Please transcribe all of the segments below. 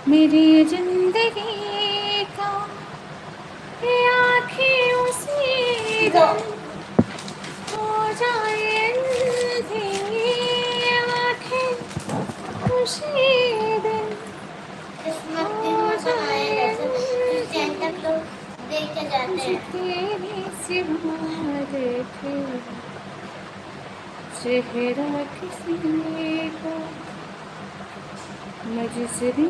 मेरी जिंदगी का ये आँखें उसी दिन हो जाए अंधेरी, ये आँखें उसी दिन क्रिसमस दिन में बनाए जैसे सेंटा क्लॉज दे के जाते हैं। तेरी सिवा देखे चेहरा किसी का मैं जिस दिन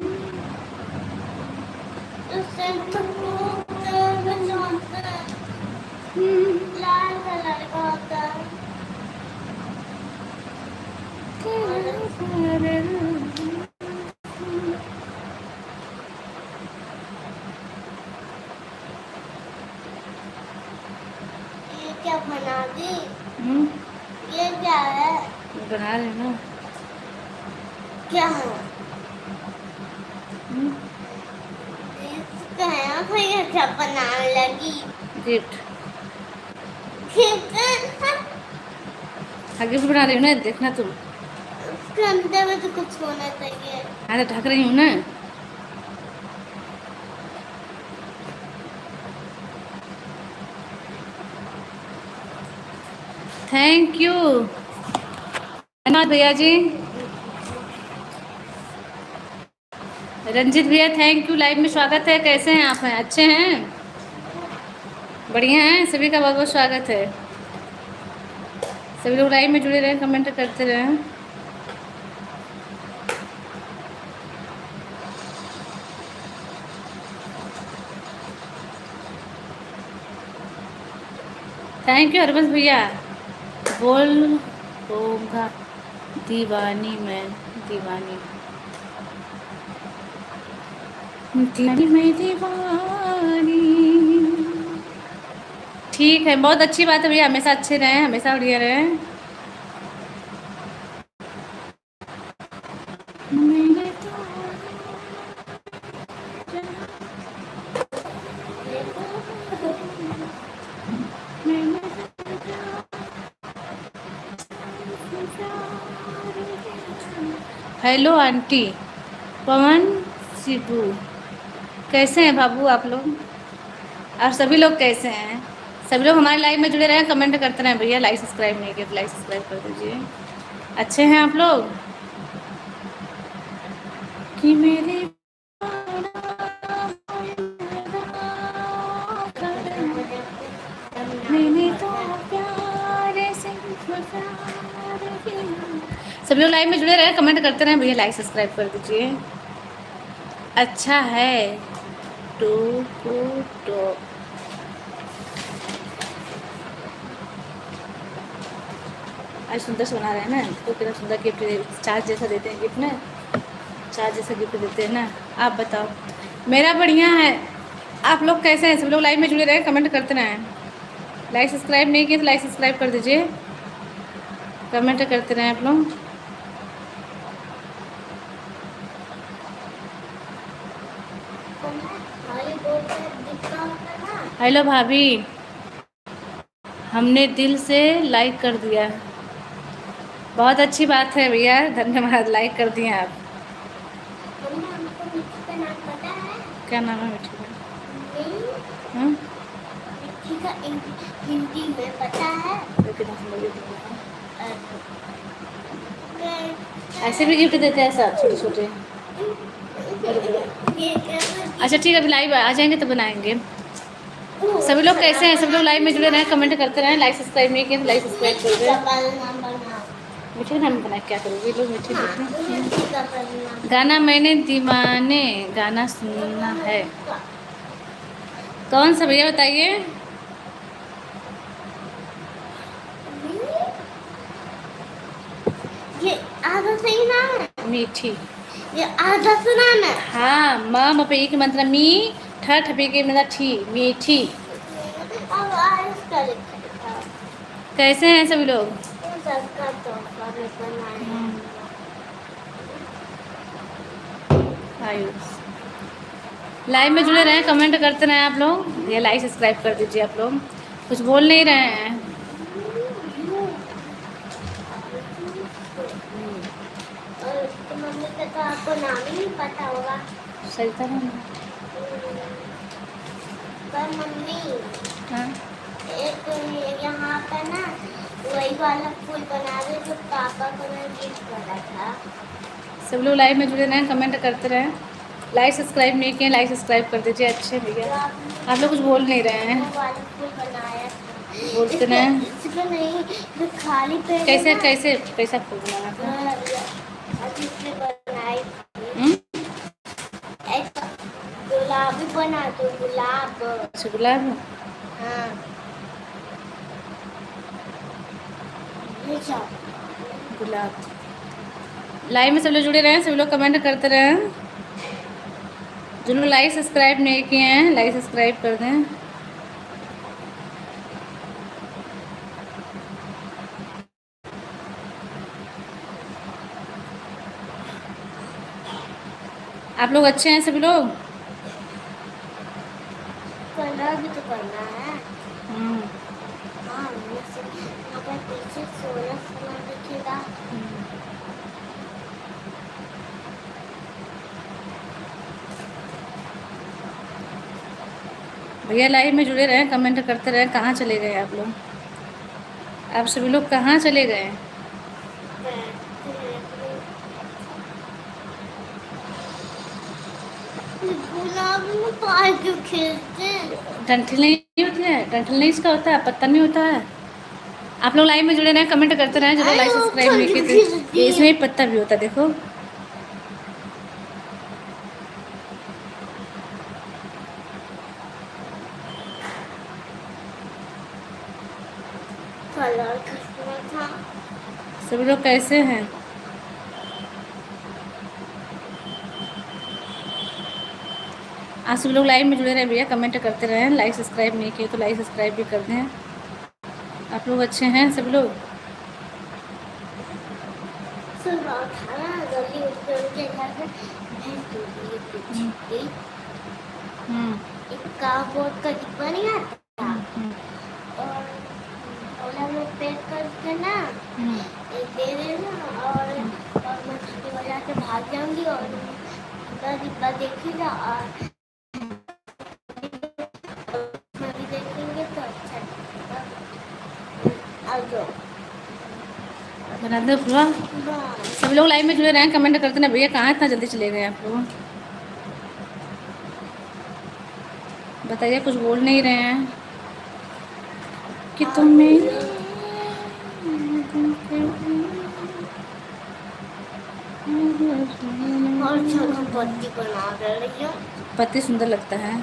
तो सेंटा क्लॉज में जो होता है लाल कलर का होता है। ये क्या बना दी? ये क्या है? बना रहे ना। क्या है? इसका है भैया क्या बनाने लगी? गिफ्ट। गिफ्ट हाँ गिफ्ट बना रही हूँ ना, देखना तुम। उसके अंदर में तो कुछ होना चाहिए। हाँ तो ढक रही हूँ ना। थैंक यू धन्यवाद भैया जी। रंजित भैया थैंक यू, लाइव में स्वागत है। कैसे हैं आप? हैं अच्छे हैं, बढ़िया हैं? सभी का बहुत बहुत स्वागत है। सभी लोग लाइव में जुड़े रहें, कमेंट करते रहें। थैंक यू हरबंस भैया। बोल होगा दीवानी मैं, दीवानी दीवानी मैं दीवानी। ठीक है, बहुत अच्छी बात है भैया, हमेशा अच्छे रहें, हमेशा बढ़िया रहें। हेलो आंटी पवन शिबू, कैसे हैं बाबू आप लोग? और सभी लोग कैसे हैं? सभी लोग हमारे लाइव में जुड़े रहें, कमेंट करते रहें भैया। लाइक सब्सक्राइब नहीं किया तो लाइक सब्सक्राइब कर दीजिए। अच्छे हैं आप लोग? कि मेरे मैंने तो प्यार से सभी लोग लाइव में जुड़े रहें, कमेंट करते रहें भैया। लाइक सब्सक्राइब कर दीजिए। अच्छा है टू टू आज सुंदर से बना रहे हैं ना, तो कितना सुंदर गिफ्ट, चार्ज जैसा देते हैं गिफ्ट ना, चार्ज जैसा गिफ्ट देते हैं ना। आप बताओ, मेरा बढ़िया है। आप लोग कैसे हैं? सब लोग लाइव में जुड़े रहे, कमेंट करते रहें। लाइक सब्सक्राइब नहीं किए तो लाइक सब्सक्राइब कर दीजिए, कमेंट करते रहें आप लोग। हेलो भाभी, हमने दिल से लाइक कर दिया। बहुत अच्छी बात है भैया, धन्यवाद, लाइक कर दिए आप। क्या नाम है मिठी का? मिठी का हिंदी में पता है? ऐसे भी गिफ्ट देते हैं सब छोटे छोटे। अच्छा ठीक है, अभी लाइव आ जाएंगे तो बनाएंगे। सभी लोग कैसे हैं? सब लोग लाइव में जुड़े रहें, कमेंट करते रहें। लाइक सब्सक्राइब नहीं किए तो लाइक सब्सक्राइब कर दें। मीठे नाम बना क्या करोगे लोग? मीठे गाना मैंने दीवाने गाना सुनना है। कौन सा भैया बताइए? ये आधा सही नाम है। मीठी। ये आधा सुना ना? हाँ, माँ मपई की मंत्र मी, ठ ठपी की मतलब ठी, मीठी। अब इसका लिखा था। कैसे हैं सभी लोग? सबका तोहफा में बनाया। आयुष लाइव में जुड़े रहें, कमेंट करते रहें आप लोग। ये लाइक सब्सक्राइब कर दीजिए। आप लोग कुछ बोल नहीं रहे हैं। और मम्मी का तो आपको नाम ही नहीं पता होगा। सरिता नाम है। पर मम्मी हाँ एक यहाँ पर ना वही वाला फूल बना दे जो पापा को मैं गिफ्ट करा था। सब लोग लाइव में जुड़े रहें, कमेंट करते रहें। लाइक सब्सक्राइब नहीं किए, लाइक सब्सक्राइब कर दीजिए। अच्छे जो भैया आपने आप लोग कुछ बोल नहीं रहे हैं, वो वाला फूल बनाया था। बोलते रहें। इसको नहीं, जो खाली पेड़ है कैसे ना, कैसे कैसा फूल बनाना था? अभी से बनाई थी। हम्म? ऐसा गुलाबी बना दो, गुलाब। अच्छा गुलाब। हाँ ये क्या? गुलाब। लाइव में सब लोग जुड़े रहें, सब लोग कमेंट करते रहें। जो लोग लाइक सब्सक्राइब नहीं किए हैं, लाइक सब्सक्राइब कर दें। आप लोग अच्छे हैं सभी लोग? कलर भी तो करना है। हम्म। हाँ यहाँ पर पीछे सोना सोना दिखेगा। भैया लाइव में जुड़े रहें, कमेंट करते रहें। कहाँ चले गए आप लोग? आप सभी लोग कहाँ चले गए? गुलाब में पार क्यों खेलते हैं? डंठल नहीं होती है, डंठल नहीं इसका होता है, पत्ता नहीं होता है। आप लोग लाइव में जुड़े रहें, कमेंट करते रहें। जो लोग लाइक सब्सक्राइब नहीं किए थे, ये इसमें भी पत्ता भी होता है, देखो। कलर करना था। सभी लोग कैसे हैं? आप सभी लोग लाइव में जुड़े रहे भैया, कमेंट करते रहें। लाइक सब्सक्राइब नहीं किए तो लाइक सब्सक्राइब भी कर दें। आप लोग अच्छे हैं सब लोग? जल्दी उनके घर से भेज दूंगी कुछ। एक कार्डबोर्ड का डिब्बा नहीं आता और ओला में पैक करके ना एक दे देना और मैं छुट्टी बजा के भाग जाऊंगी और पूरा डिब्बा देखेगा और भी देखेंगे तो अच्छा लगेगा। अब जो बना दो पूरा। सब लोग लाइव में जुड़े रहें, कमेंट करते ना भैया। कहाँ इतना जल्दी चले गए आप लोग? बताइए, कुछ बोल नहीं रहे हैं कि तुम मेरे और जगह पत्ती बना रही हूँ। पति सुंदर लगता है।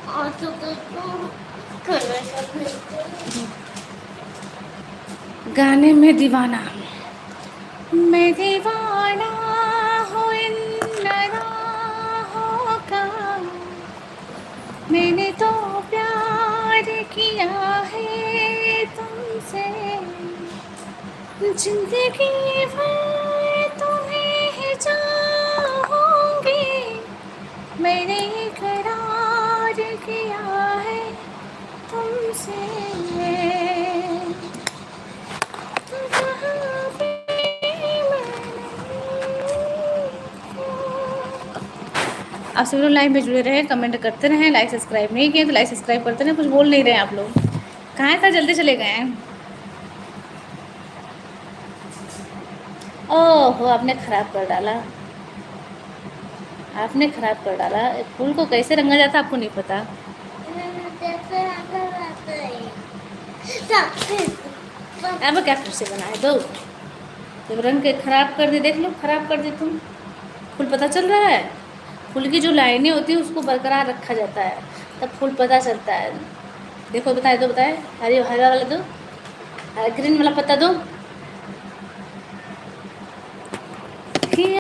और तो गाने में दीवाना, मैं दीवाना हूँ इन राहों का, मैंने तो प्यार किया है तुमसे, जिंदगी भर तुम्हें ही चाहूंगी, मैंने इकरार किया है तुमसे। आप सब लोग लाइव में जुड़े रहे, कमेंट करते रहें। लाइक सब्सक्राइब नहीं किए तो लाइक सब्सक्राइब करते रहें। कुछ बोल नहीं रहे आप लोग, कहाँ इतना जल्दी चले गए हैं? ओहो, आपने ख़राब कर डाला, आपने ख़राब कर डाला। फूल को कैसे रंगा जाता आपको नहीं पता? अब क्या फिर से बनाए दो? जब रंग के ख़राब कर दी, देख लो ख़राब कर दी तुम। फूल पता चल रहा है? फूल की जो लाइनें होती है उसको बरकरार रखा जाता है, तब फूल पता चलता है। देखो बताए दो, बताए। हरी हरा वाला दो, ग्रीन वाला पत्ता दो।